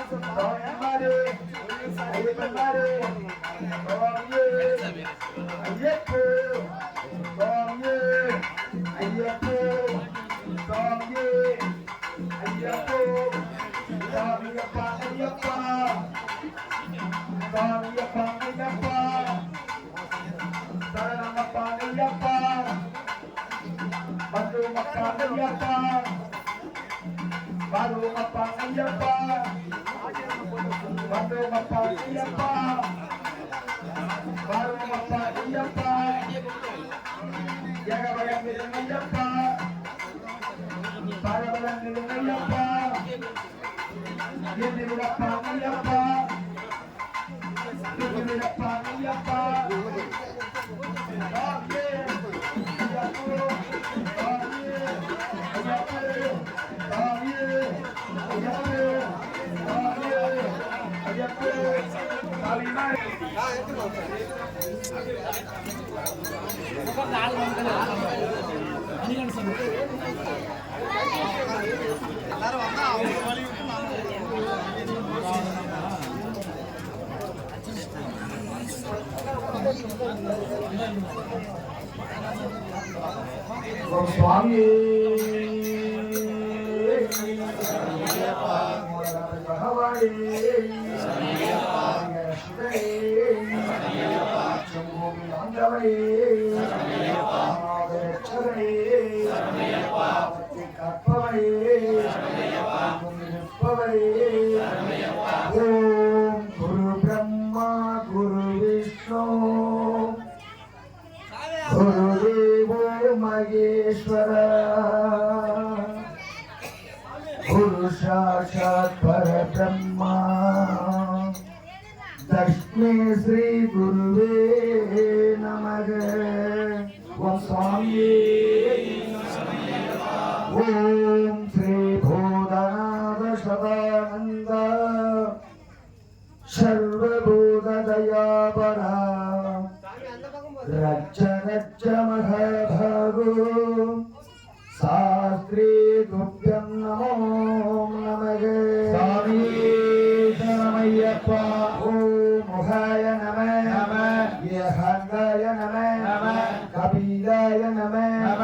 சுவாமிமாரே ஐயப்பன்மாரே சுவாமியே ஐயப்போ சுவாமியே ஐயப்போ சுவாமியே ஐயப்போ சுவாமியப்பா ஐயப்பா சுவாமியப்பா ஐயப்பா சரணமப்பா ஐயப்பா பந்துமப்பா ஐயப்பா பாருமப்பா ஐயப்பா பந்துமப்பா ஐயப்பா பாருமப்பா ஐயப்பா ஜெகவலங்கிலும் ஐயப்பா பரவலங்கிலும் ஐயப்பா எதிரிடப்பா ஐயப்பா எதிரிடப்பா ஐயப்பா சுவாமி பகவானே ஆண்டவனே கற்பவனே நிற்பவனே ஓம் குரு பிரம்மா குரு விஷ்ணு குருதேவோ மகேஸ்வர குரு சாட்சாத் பரபிரம்மா தஸ்மை ஸ்ரீ குருவே நமக. ஓம் சுவாமியே ஓம் ஸ்ரீ பூதநாத சதானந்த சர்வபூத தயாபரா ரட்ச ரட்ச மகாபாகோ சாஸ்திரே துப்யம் நமோ நமக. சாமி சரணமையப்பா. ஓம் முகாய நம நம யஹங்காய நம நம கபீராய நம நம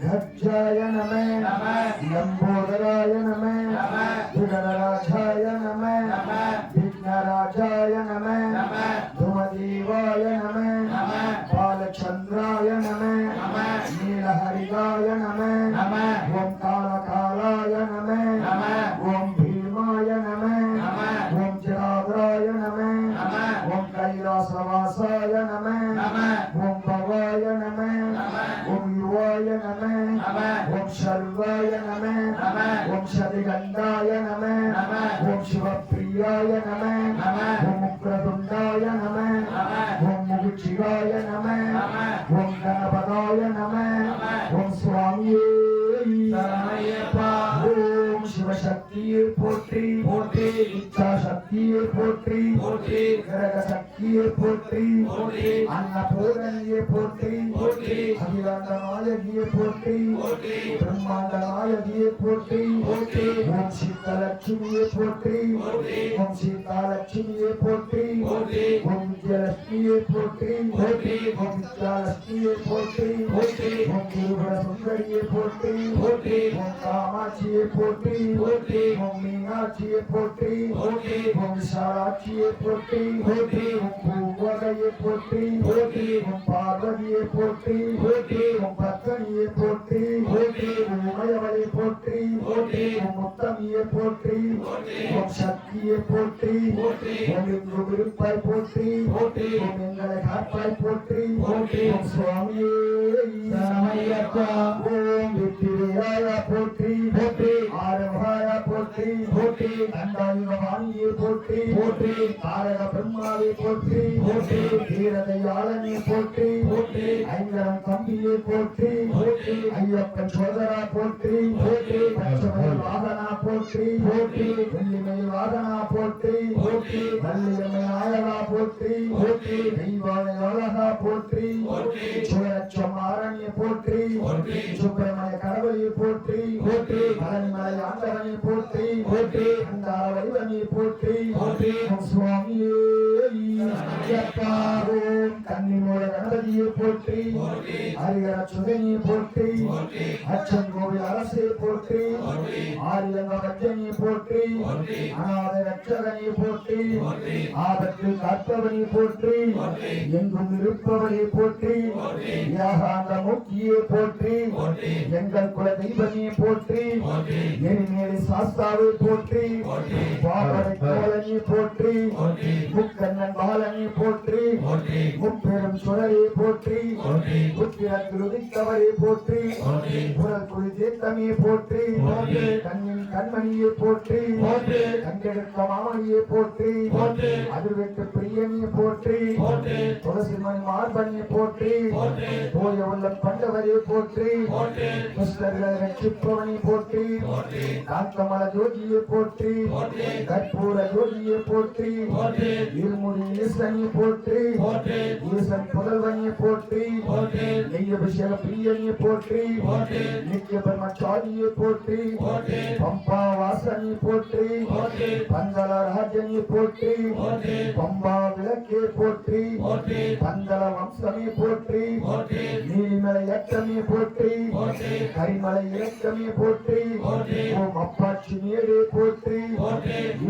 கஜ்ஜாய நம நம லம்போதராய நம நம விகடராஜாய நம நம விக்னராஜாய நம நம துமதேவாய நம நம பாலச்சந்திராய நம நம நீலஹரிகாய நம நம ஓம் காலகாலாய நம நம ஓம் பீமாய நம நம ஓம் ஜடாதராய நம நம ஓம் கைலாசவாசாய நம நம ஓம் பவாய நம நம ஓம் யுவாய நம நம ஓம் சர்வாய நம நம ஓம் சதிகண்டாய நம நம ஓம் சிவப்பிரியாய நம நம ஓம் உக்ரதுண்டாய நம நம ஓம் முகுச்சிகாய நம நம ஓம் கணபதாய நம ஓம் சுவாமியே சரணமையப்பா. ஓம் சிவசக்தியை போற்றி போற்றி இச்சா சக்தியை போற்றி போற்றி கிரக சக்தியை போற்றி போற்றி அன்னபூரணியை போற்றி போற்றி அகிலாண்ட நாயகியை போற்றி போற்றி பிரம்மாண்ட நாயகியை போற்றி போற்றி ஓம் சீதலட்சுமியை போற்றி போற்றி ஓம் சீதாலட்சுமியை போற்றி போற்றி ஓம் விஜயலட்சுமியை போற்றி போற்றி ஓம் வித்யாலட்சுமியை போற்றி போற்றி ஓம் குருபர சுந்தரியை போற்றி போற்றி ஓம் காமாட்சியை போற்றி போற்றி ஓம் மீனாட்சியை போற்றி போற்றி ஓம் விசாலாட்சியை போற்றி போற்றி ஓம் பூவகையை போற்றி போற்றி ஓம் பார்வதியை போற்றி போற்றி ஓம் பத்மனியை போற்றி போற்றி ஓம் உமையவளை போற்றி போற்றி ஓம் முத்தமியை போற்றி ஓம் சக்தியை போற்றி போற்றி ஓம் எங்கு விருப்பாய் போற்றி போற்றி ஓம் எங்களை காப்பாய் போற்றி போற்றி ஓம் சுவாமியே சரணமையப்பா. ஓம் வெற்றிவேலாய போற்றி போற்றி ஆரவாய போற்றி போற்றி தண்டாயுதவாணியை போற்றி போற்றி தாரக பிரம்மாவை போற்றி போற்றி தீரதையாளனை போற்றி போற்றி ஐங்கரம் தம்பியை போற்றி போற்றி ஐயப்பன் சோதரா போற்றி போற்றி பச்சமயில் வாதனா போற்றி போற்றி வெள்ளிமயில் வாதனா போற்றி போற்றி வள்ளியம்மை ஆயலா போற்றி போற்றி தெய்வானை அழகா போற்றி போற்றி சுயலட்சம் ஆரணியை போற்றி போற்றி சுப்பிரமணிய கடவுளை போற்றி போற்றி மலன்மலை ஆண்டவனை போற்றி போற்றி அண்டார வடிவனை போற்றி ஹரிகர சுதனி போற்றி அச்சன் கோவில் அரசை போற்றி ஆரியங்க வஜ்ஜனி போற்றி அநாத ரட்சகனி போற்றி ஆபத்தில் காப்பவனி போற்றி எங்கும் இருப்பவனை போற்றி யாகாந்த முக்கியை போற்றி எங்கள் குல தெய்வமே போற்றி எரிமேலி சாஸ்தாவை போற்றி பாவனை கோலனி போற்றி முக்கண்ணன் பாலனி போற்றி முப்பெரும் சுடரை போற்றி புத்திரத்தில் உதித்தவரை போற்றி புறல் குடி தீர்த்தமே போற்றி கண்ணின் கண்மணியை போற்றி கண்டெடுத்த மாமணியை போற்றி அதிர்வெட்டு பிரியனியை போற்றி துளசி மணி மார்பணியை போற்றி போய உள்ள பண்டவரை போற்றி புஷ்டர்களை ரட்சிப்பவனை போற்றி காந்தமல ஜோதியை போற்றி கற்பூர ஜோதியை போற்றி இருமுடி ஈசனை போற்றி ஈசன் புதல்வனை போற்றி நெய்யபிஷேக பிரியனை போற்றி நித்திய பிரம்மச்சாரியை போற்றி பம்பா வாசனை போற்றி பந்தள ராஜனை போற்றி பம்பா விளக்கே போற்றி பந்தள வம்சமே போற்றி நீலிமலை ஏற்றமே போற்றி கரிமலை இலக்கமே போற்றி ஓம் அப்பாச்சி நீரே போற்றி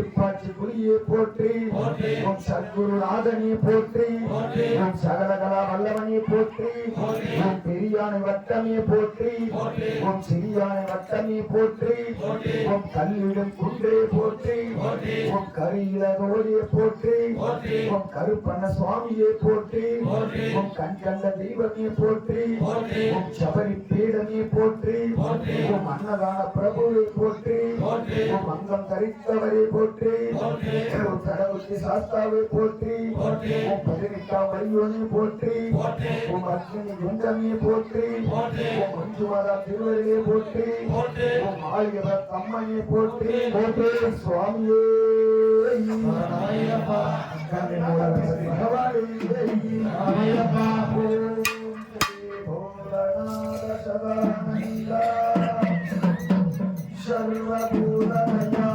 இப்பாச்சி குடியே போற்றி ஓம் சத்குரு நாதனே போற்றி ஓம் சகலகலா வல்லவனே போற்றி ஓம் பெரியானை வட்டமே போற்றி ஓம் சிறியானை வட்டமே போற்றி ஓம் கல்லிடும் குன்றே போற்றி ஓம் கரியில தோழியை போற்றி ஓம் கருப்பண்ண சுவாமியை போற்றி ஓம் கண் கண்ட தெய்வமே போற்றி ஓம் சபரி பீடமே போற்றி ஓம் அன்னதான பிரபுவை போற்றி ஓம் அங்கம் தரித்தவரை போற்றி ஓம் கடவுளுக்கு சாஸ்தாவை போற்றி ஓம் பதினெட்டாம் வழியோனை போற்றி ஓம் அக்னி குண்டமே போற்றி ஓம் மஞ்சுமாதா திருவரையை போற்றி ஓம் ஆழியவர் தம்மனை போற்றி சுவாமியே நாராயணப்பா பகவானே நாராயணப்பா சர்வபூதமயா